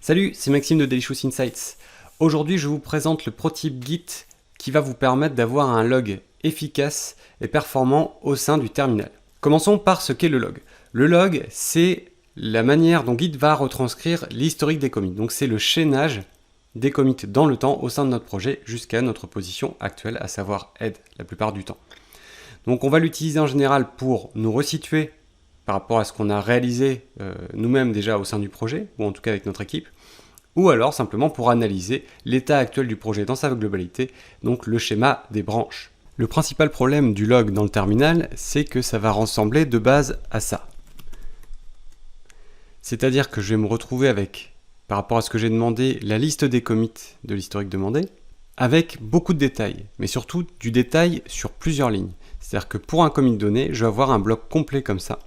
Salut, c'est Maxime de Delicious Insights. Aujourd'hui, je vous présente le ProTip Git qui va vous permettre d'avoir un log efficace et performant au sein du terminal. Commençons par ce qu'est le log. Le log, c'est la manière dont Git va retranscrire l'historique des commits. Donc c'est le chaînage des commits dans le temps au sein de notre projet jusqu'à notre position actuelle, à savoir head la plupart du temps. Donc on va l'utiliser en général pour nous resituer par rapport à ce qu'on a réalisé nous-mêmes déjà au sein du projet, ou en tout cas avec notre équipe, ou alors simplement pour analyser l'état actuel du projet dans sa globalité, donc le schéma des branches. Le principal problème du log dans le terminal, c'est que ça va ressembler de base à ça. C'est-à-dire que je vais me retrouver avec, par rapport à ce que j'ai demandé, la liste des commits de l'historique demandé, avec beaucoup de détails, mais surtout du détail sur plusieurs lignes. C'est-à-dire que pour un commit donné, je vais avoir un bloc complet comme ça,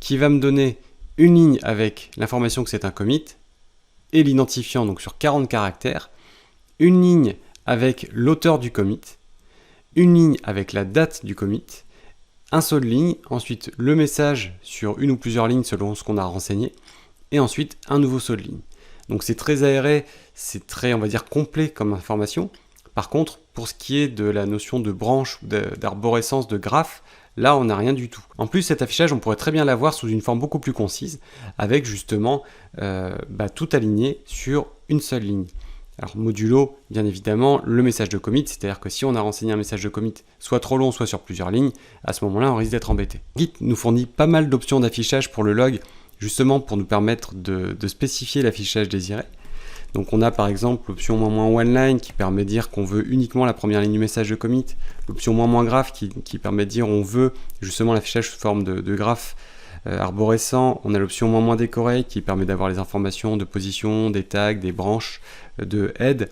qui va me donner une ligne avec l'information que c'est un commit, et l'identifiant donc sur 40 caractères, une ligne avec l'auteur du commit, une ligne avec la date du commit, un saut de ligne, ensuite le message sur une ou plusieurs lignes selon ce qu'on a renseigné, et ensuite un nouveau saut de ligne. Donc c'est très aéré, c'est très, on va dire, complet comme information. Par contre, pour ce qui est de la notion de branche, d'arborescence, de graphe, là on n'a rien du tout. En plus, cet affichage, on pourrait très bien l'avoir sous une forme beaucoup plus concise, avec justement tout aligné sur une seule ligne. Alors modulo, bien évidemment, le message de commit, c'est-à-dire que si on a renseigné un message de commit, soit trop long, soit sur plusieurs lignes, à ce moment-là, on risque d'être embêté. Git nous fournit pas mal d'options d'affichage pour le log, justement pour nous permettre de spécifier l'affichage désiré. Donc on a par exemple l'option "-one-line" qui permet de dire qu'on veut uniquement la première ligne du message de commit, l'option "-graph" qui permet de dire on veut justement l'affichage sous forme de graphe arborescent. On a l'option "-decorate" qui permet d'avoir les informations de position, des tags, des branches, de head,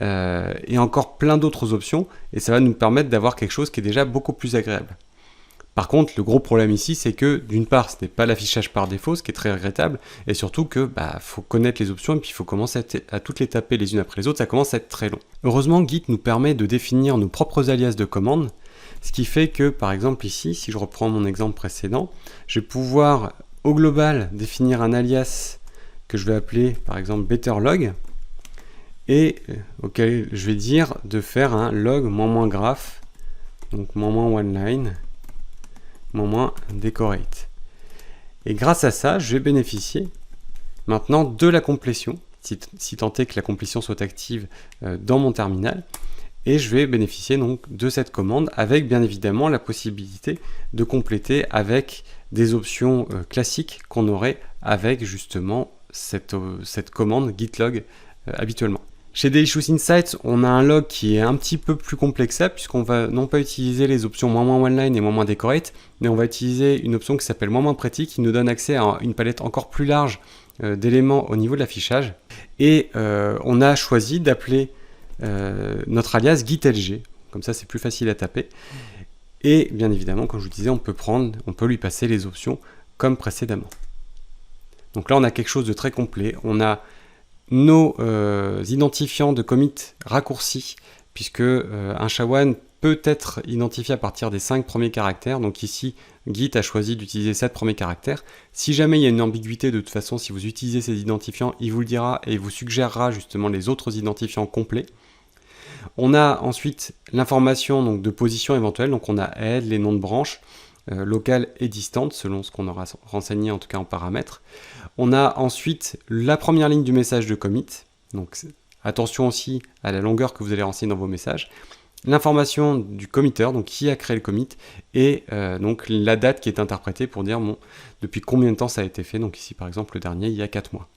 et encore plein d'autres options, et ça va nous permettre d'avoir quelque chose qui est déjà beaucoup plus agréable. Par contre, le gros problème ici, c'est que d'une part, ce n'est pas l'affichage par défaut, ce qui est très regrettable, et surtout que faut connaître les options et puis il faut commencer à toutes les taper les unes après les autres, ça commence à être très long. Heureusement, Git nous permet de définir nos propres alias de commandes, ce qui fait que, par exemple ici, si je reprends mon exemple précédent, je vais pouvoir au global définir un alias que je vais appeler par exemple betterlog, et auquel je vais dire de faire un log "-graph", donc "-one-line", "-decorate". Et grâce à ça, je vais bénéficier maintenant de la complétion, si tant est que la complétion soit active dans mon terminal, et je vais bénéficier donc de cette commande avec bien évidemment la possibilité de compléter avec des options classiques qu'on aurait avec justement cette commande gitlog habituellement. Chez Delicious Insights, on a un log qui est un petit peu plus complexe puisqu'on va non pas utiliser les options "-one-line" et "-decorate", mais on va utiliser une option qui s'appelle "-pretty" qui nous donne accès à une palette encore plus large d'éléments au niveau de l'affichage. Et on a choisi d'appeler notre alias gitlg, comme ça c'est plus facile à taper. Et bien évidemment, comme je vous disais, on peut lui passer les options comme précédemment. Donc là on a quelque chose de très complet. On a nos identifiants de commit raccourcis, puisque un SHA-1 peut être identifié à partir des 5 premiers caractères. Donc ici, Git a choisi d'utiliser 7 premiers caractères. Si jamais il y a une ambiguïté, de toute façon, si vous utilisez ces identifiants, il vous le dira et vous suggérera justement les autres identifiants complets. On a ensuite l'information donc de position éventuelle, donc on a head, les noms de branches, locale et distante, selon ce qu'on aura renseigné en tout cas en paramètres. On a ensuite la première ligne du message de commit, donc attention aussi à la longueur que vous allez renseigner dans vos messages, l'information du committer, donc qui a créé le commit, et donc la date qui est interprétée pour dire depuis combien de temps ça a été fait, donc ici par exemple le dernier il y a 4 mois.